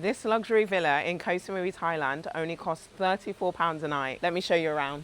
This luxury villa in Koh Samui, Thailand only costs £34 a night. Let me show you around.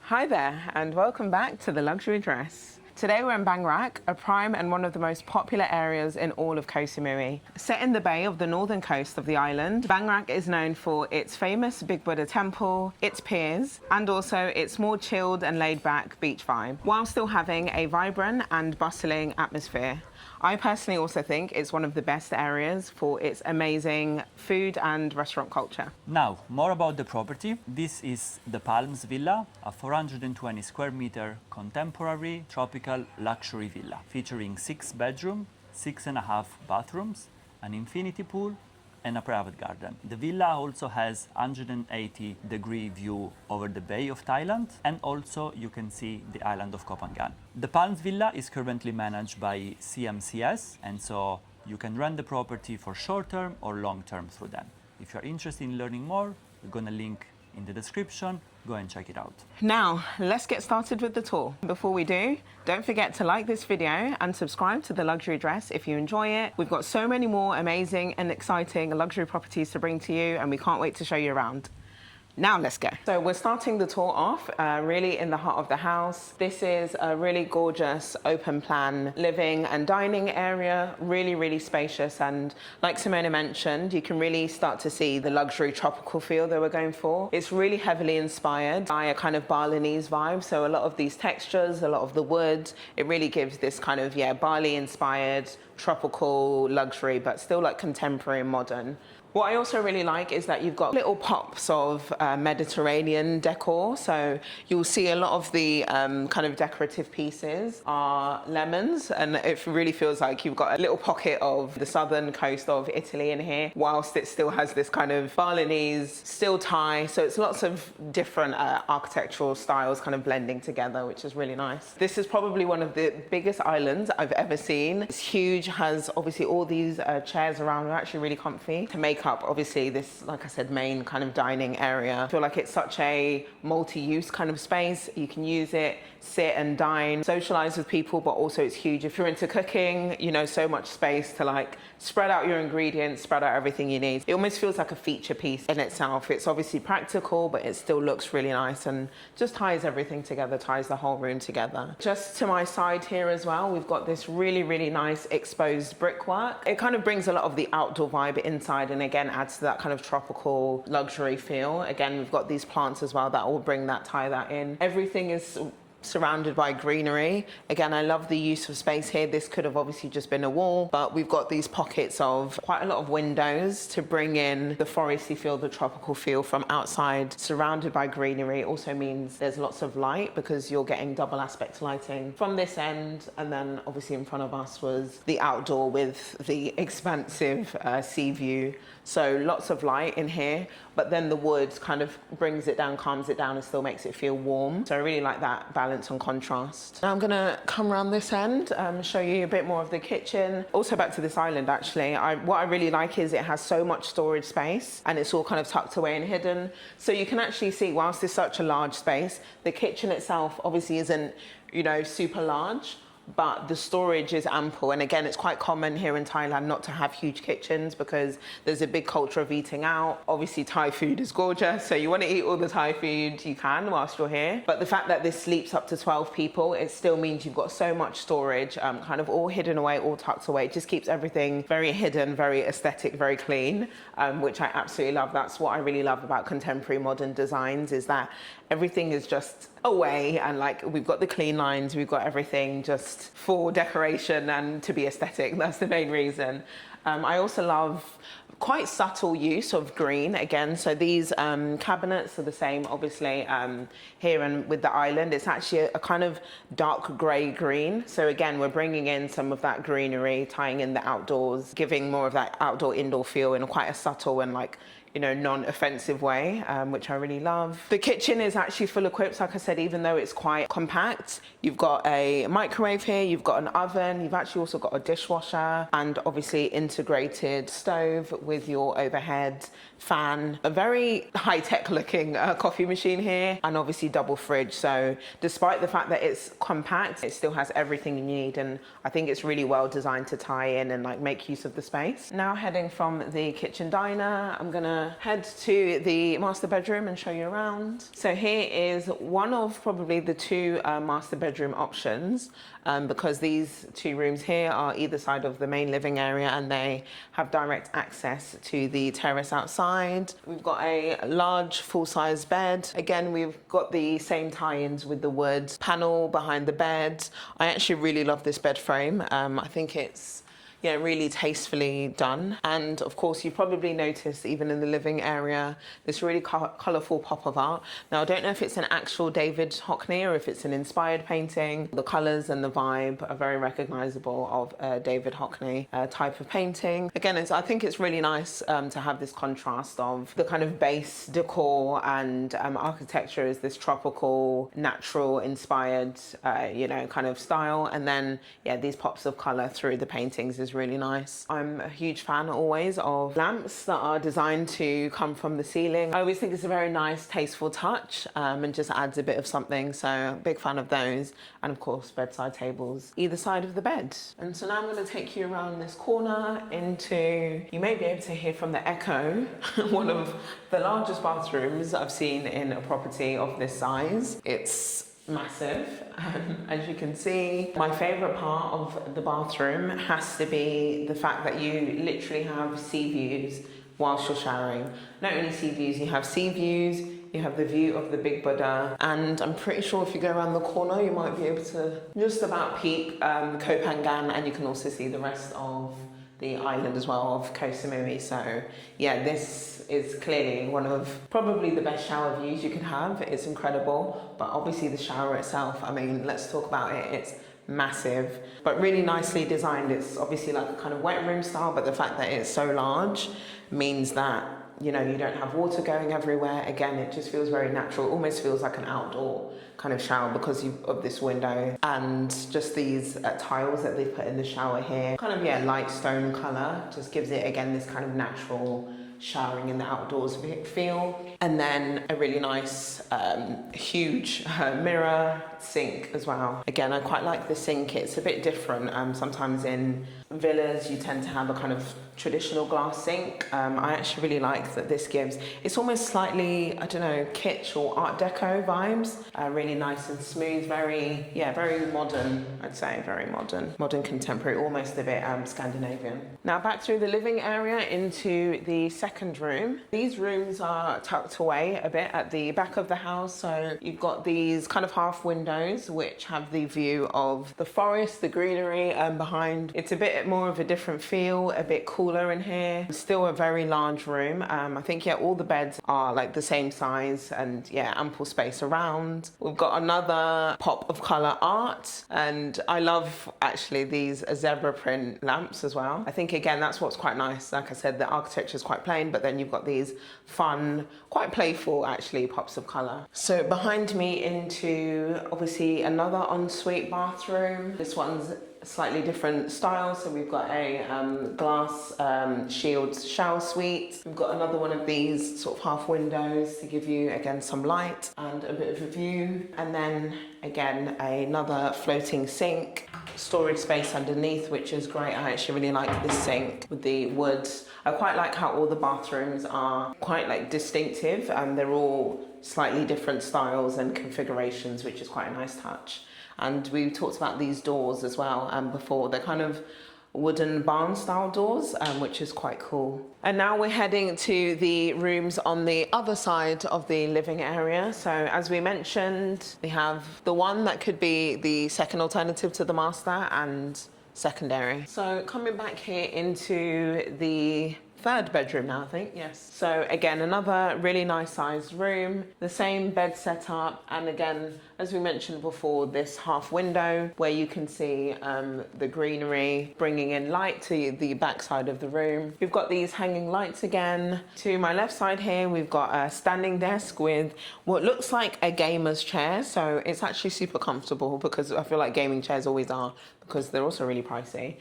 Hi there, and welcome back to the Luxury Dress. Today we're in Bangrak, a prime and one of the most popular areas in all of Koh Samui. Set in the bay of the northern coast of the island, Bangrak is known for its famous Big Buddha temple, its piers, and also its more chilled and laid-back beach vibe, while still having a vibrant and bustling atmosphere. I personally also think it's one of the best areas for its amazing food and restaurant culture. Now, more about the property. This is the Palms Villa, a 420 square meter contemporary tropical luxury villa featuring 6 bedrooms, 6.5 bathrooms, an infinity pool, and a private garden. The villa also has 180-degree view over the Bay of Thailand, and also you can see the island of Koh Phangan. The Palms Villa is currently managed by CMCS, and so you can rent the property for short-term or long-term through them. If you're interested in learning more, we're gonna link in the description. Go and check it out. Now, let's get started with the tour. Before we do, don't forget to like this video and subscribe to The Luxury Dress if you enjoy it. We've got so many more amazing and exciting luxury properties to bring to you, and we can't wait to show you around. Now let's go. So we're starting the tour off really in the heart of the house. This is a really gorgeous open plan living and dining area, really spacious, and like Simona mentioned, you can really start to see the luxury tropical feel that we're going for. It's really heavily inspired by a kind of Balinese vibe, so a lot of these textures, a lot of the wood, it really gives this kind of Bali inspired tropical luxury, but still like contemporary and modern. What I also really like is that you've got little pops of Mediterranean decor. So you'll see a lot of the kind of decorative pieces are lemons, and it really feels like you've got a little pocket of the southern coast of Italy in here, whilst it still has this kind of Balinese, still Thai. So it's lots of different architectural styles kind of blending together, which is really nice. This is probably one of the biggest islands I've ever seen. It's huge, has obviously all these chairs around, are actually really comfy to make up obviously this, like I said, main kind of dining area. I feel like it's such a multi-use kind of space. You can use it, sit and dine, socialize with people, but also it's huge. If you're into cooking, you know, so much space to like spread out your ingredients, spread out everything you need. It almost feels like a feature piece in itself. It's obviously practical, but it still looks really nice and just ties everything together, ties the whole room together. Just to my side here as well, we've got this really nice exposed brickwork. It kind of brings a lot of the outdoor vibe inside, and again adds to that kind of tropical luxury feel. Again, we've got these plants as well that will bring that, tie that in. Everything is surrounded by greenery. Again, I love the use of space here. This could have obviously just been a wall, but we've got these pockets of quite a lot of windows to bring in the foresty feel, the tropical feel from outside. Surrounded by greenery also means there's lots of light because you're getting double aspect lighting from this end, and then obviously in front of us was the outdoor with the expansive sea view. So lots of light in here, but then the wood kind of brings it down, calms it down, and still makes it feel warm. So I really like that balance and contrast. Now I'm gonna come around this end, show you a bit more of the kitchen. Also back to this island actually, what I really like is it has so much storage space and it's all kind of tucked away and hidden. So you can actually see, whilst it's such a large space, the kitchen itself obviously isn't, you know, super large, but the storage is ample. And again, it's quite common here in Thailand not to have huge kitchens because there's a big culture of eating out. Obviously, Thai food is gorgeous, so you want to eat all the Thai food you can whilst you're here. But the fact that this sleeps up to 12 people, it still means you've got so much storage, kind of all hidden away, all tucked away. It just keeps everything very hidden, very aesthetic, very clean, which I absolutely love. That's what I really love about contemporary modern designs, is that everything is just away, and like we've got the clean lines, we've got everything just for decoration and to be aesthetic. That's the main reason. I also love quite subtle use of green again. So these cabinets are the same, obviously, here and with the island. It's actually a kind of dark grey green. So again, we're bringing in some of that greenery, tying in the outdoors, giving more of that outdoor indoor feel in quite a subtle and like you know, non-offensive way, which I really love. The kitchen is actually full equipped, like I said, even though it's quite compact. You've got a microwave here, you've got an oven, you've actually also got a dishwasher, and obviously integrated stove with your overhead fan, a very high-tech looking coffee machine here, and obviously double fridge. So despite the fact that it's compact, it still has everything you need, and I think it's really well designed to tie in and like make use of the space. Now heading from the kitchen diner, I'm gonna head to the master bedroom and show you around. So here is one of probably the two master bedroom options, because these two rooms here are either side of the main living area and they have direct access to the terrace outside. We've got a large full-size bed. Again, we've got the same tie-ins with the wood panel behind the bed. I actually really love this bed frame. I think it's really tastefully done. And of course, you probably noticed even in the living area, this really colourful pop of art. Now, I don't know if it's an actual David Hockney or if it's an inspired painting. The colours and the vibe are very recognisable of a David Hockney type of painting. Again, I think it's really nice to have this contrast of the kind of base decor and architecture is this tropical, natural, inspired, kind of style. And then, these pops of colour through the paintings is really nice. I'm a huge fan always of lamps that are designed to come from the ceiling. I always think it's a very nice, tasteful touch and just adds a bit of something. So big fan of those. And of course, bedside tables either side of the bed. And so now I'm going to take you around this corner into, you may be able to hear from the echo, one of the largest bathrooms I've seen in a property of this size. It's massive, as you can see. My favourite part of the bathroom has to be the fact that you literally have sea views whilst you're showering. Not only sea views, you have sea views, you have the view of the Big Buddha, and I'm pretty sure if you go around the corner, you might be able to just about peep Koh Phangan, and you can also see the rest of the island as well of Koh Samui. So this is clearly one of probably the best shower views you can have. It's incredible, but obviously the shower itself, I mean, let's talk about it. It's massive, but really nicely designed. It's obviously like a kind of wet room style, but the fact that it's so large means that you don't have water going everywhere. Again, it just feels very natural. It almost feels like an outdoor kind of shower because of this window and just these tiles that they put in the shower here. Kind of, light stone color just gives it, again, this kind of natural showering in the outdoors feel. And then a really nice, huge mirror sink as well. Again, I quite like the sink. It's a bit different. Sometimes in villas, you tend to have a kind of traditional glass sink. I actually really like that this gives, it's almost slightly, I don't know, kitsch or Art Deco vibes. Really nice and smooth, very modern, I'd say, very modern. Modern contemporary, almost a bit Scandinavian. Now back through the living area into the second room. These rooms are tucked away a bit at the back of the house. So you've got these kind of half windows which have the view of the forest, the greenery behind. It's a bit more of a different feel, a bit cooler in here. Still a very large room. I think, all the beds are like the same size and ample space around. We've got another pop of color art, and I love actually these zebra print lamps as well. I think, again, that's what's quite nice. Like I said, the architecture is quite plain, but then you've got these fun, quite playful actually pops of color. So behind me into obviously another ensuite bathroom. This one's slightly different style. So we've got a glass shield shower suite. We've got another one of these sort of half windows to give you, again, some light and a bit of a view. And then again, another floating sink, storage space underneath, which is great. I actually really like this sink with the wood. I quite like how all the bathrooms are quite like distinctive. They're all slightly different styles and configurations, which is quite a nice touch. And we talked about these doors as well before. They're kind of wooden barn style doors, which is quite cool. And now we're heading to the rooms on the other side of the living area. So as we mentioned, we have the one that could be the second alternative to the master and secondary. So coming back here into the third bedroom now, I think, yes. So again, another really nice sized room, the same bed setup, and again, as we mentioned before, this half window where you can see the greenery bringing in light to the back side of the room. We've got these hanging lights again. To my left side here, we've got a standing desk with what looks like a gamer's chair. So it's actually super comfortable because I feel like gaming chairs always are, because they're also really pricey.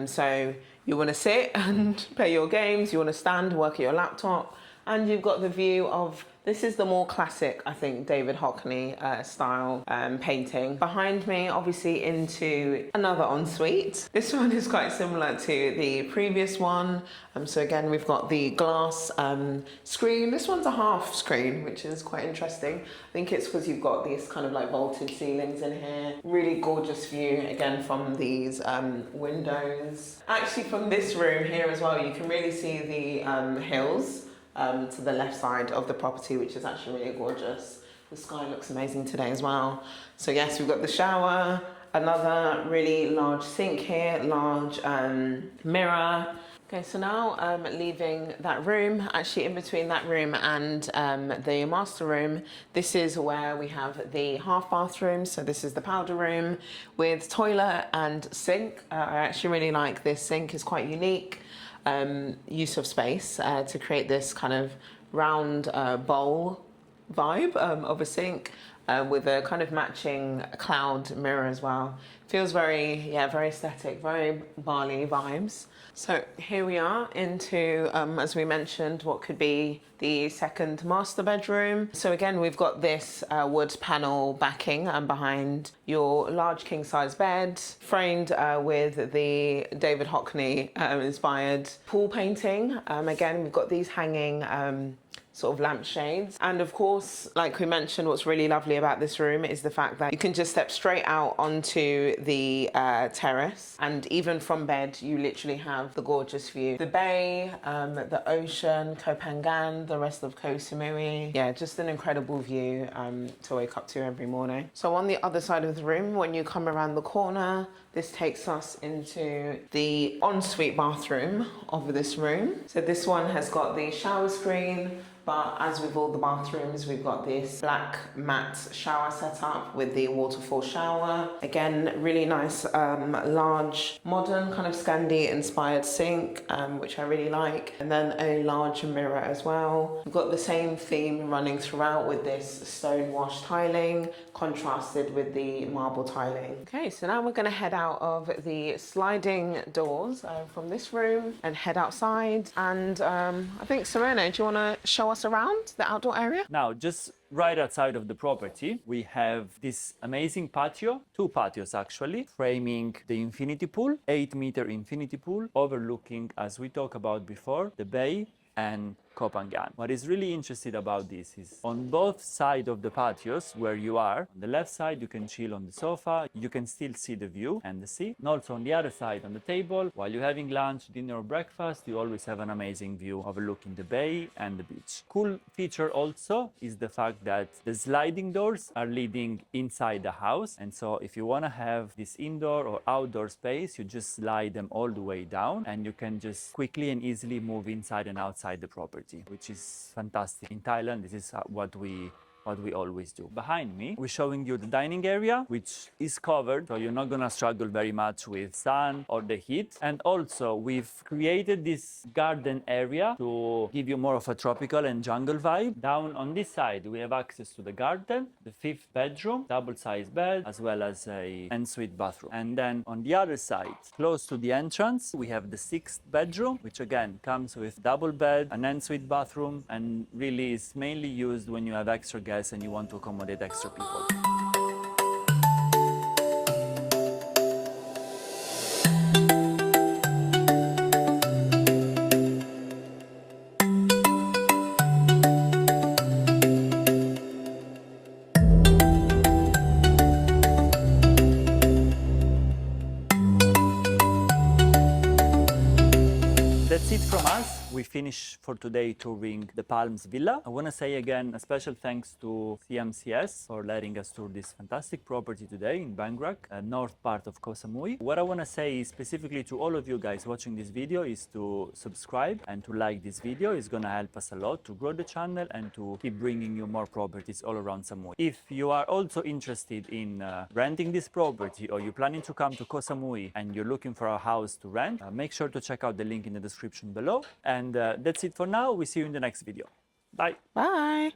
So you want to sit and play your games, you want to stand, work at your laptop, and you've got the view of, this is the more classic, I think, David Hockney style painting. Behind me, obviously, into another ensuite. This one is quite similar to the previous one. So again, we've got the glass screen. This one's a half screen, which is quite interesting. I think it's because you've got these kind of like vaulted ceilings in here. Really gorgeous view, again, from these windows. Actually, from this room here as well, you can really see the hills to the left side of the property, which is actually really gorgeous. The sky looks amazing today as well. So yes, we've got the shower, another really large sink here, large mirror. Okay, so now leaving that room, actually in between that room and the master room, this is where we have the half bathroom. So this is the powder room with toilet and sink. I actually really like this sink, it's quite unique. Use of space to create this kind of round bowl vibe of a sink with a kind of matching cloud mirror as well. Feels very, very aesthetic, very Bali vibes. So here we are into, as we mentioned, what could be the second master bedroom. So again, we've got this wood panel backing behind your large king size bed, framed with the David Hockney inspired pool painting. Again, we've got these hanging sort of lampshades. And of course, like we mentioned, what's really lovely about this room is the fact that you can just step straight out onto the terrace, and even from bed you literally have the gorgeous view, the bay, the ocean, Koh Phangan, the rest of Koh Samui. Yeah, just an incredible view to wake up to every morning. So on the other side of the room, when you come around the corner, this takes us into the ensuite bathroom of this room. So this one has got the shower screen, but as with all the bathrooms, we've got this black matte shower setup with the waterfall shower. Again, really nice, large, modern kind of Scandi inspired sink, which I really like. And then a large mirror as well. We've got the same theme running throughout with this stone wash tiling, contrasted with the marble tiling. Okay, so now we're gonna head out of the sliding doors from this room and head outside. And I think, Serena, do you wanna show us around the outdoor area? Now, just right outside of the property, we have this amazing patio, two patios actually, framing the infinity pool, 8-meter infinity pool, overlooking, as we talked about before, the bay and Koh Phangan. What is really interesting about this is on both sides of the patios where you are, on the left side you can chill on the sofa, you can still see the view and the sea, and also on the other side on the table, while you're having lunch, dinner or breakfast, you always have an amazing view overlooking the bay and the beach. Cool feature also is the fact that the sliding doors are leading inside the house, and so if you want to have this indoor or outdoor space, you just slide them all the way down and you can just quickly and easily move inside and outside the property, which is fantastic. In Thailand, this is what we always do. Behind me, we're showing you the dining area, which is covered, so you're not gonna struggle very much with sun or the heat. And also, we've created this garden area to give you more of a tropical and jungle vibe. Down on this side, we have access to the garden, the 5th bedroom, double-sized bed, as well as a ensuite bathroom. And then on the other side, close to the entrance, we have the 6th bedroom, which again comes with double bed, an ensuite bathroom, and really is mainly used when you have extra guests and you want to accommodate extra people. That's it from us. we finish for today touring the Palms Villa. I want to say again a special thanks to CMCS for letting us tour this fantastic property today in Bangrak, north part of Koh Samui. What I want to say is specifically to all of you guys watching this video is to subscribe and to like this video. It's going to help us a lot to grow the channel and to keep bringing you more properties all around Samui. If you are also interested in renting this property, or you're planning to come to Koh Samui and you're looking for a house to rent, make sure to check out the link in the description below. And that's it for now. We see you in the next video. Bye. Bye.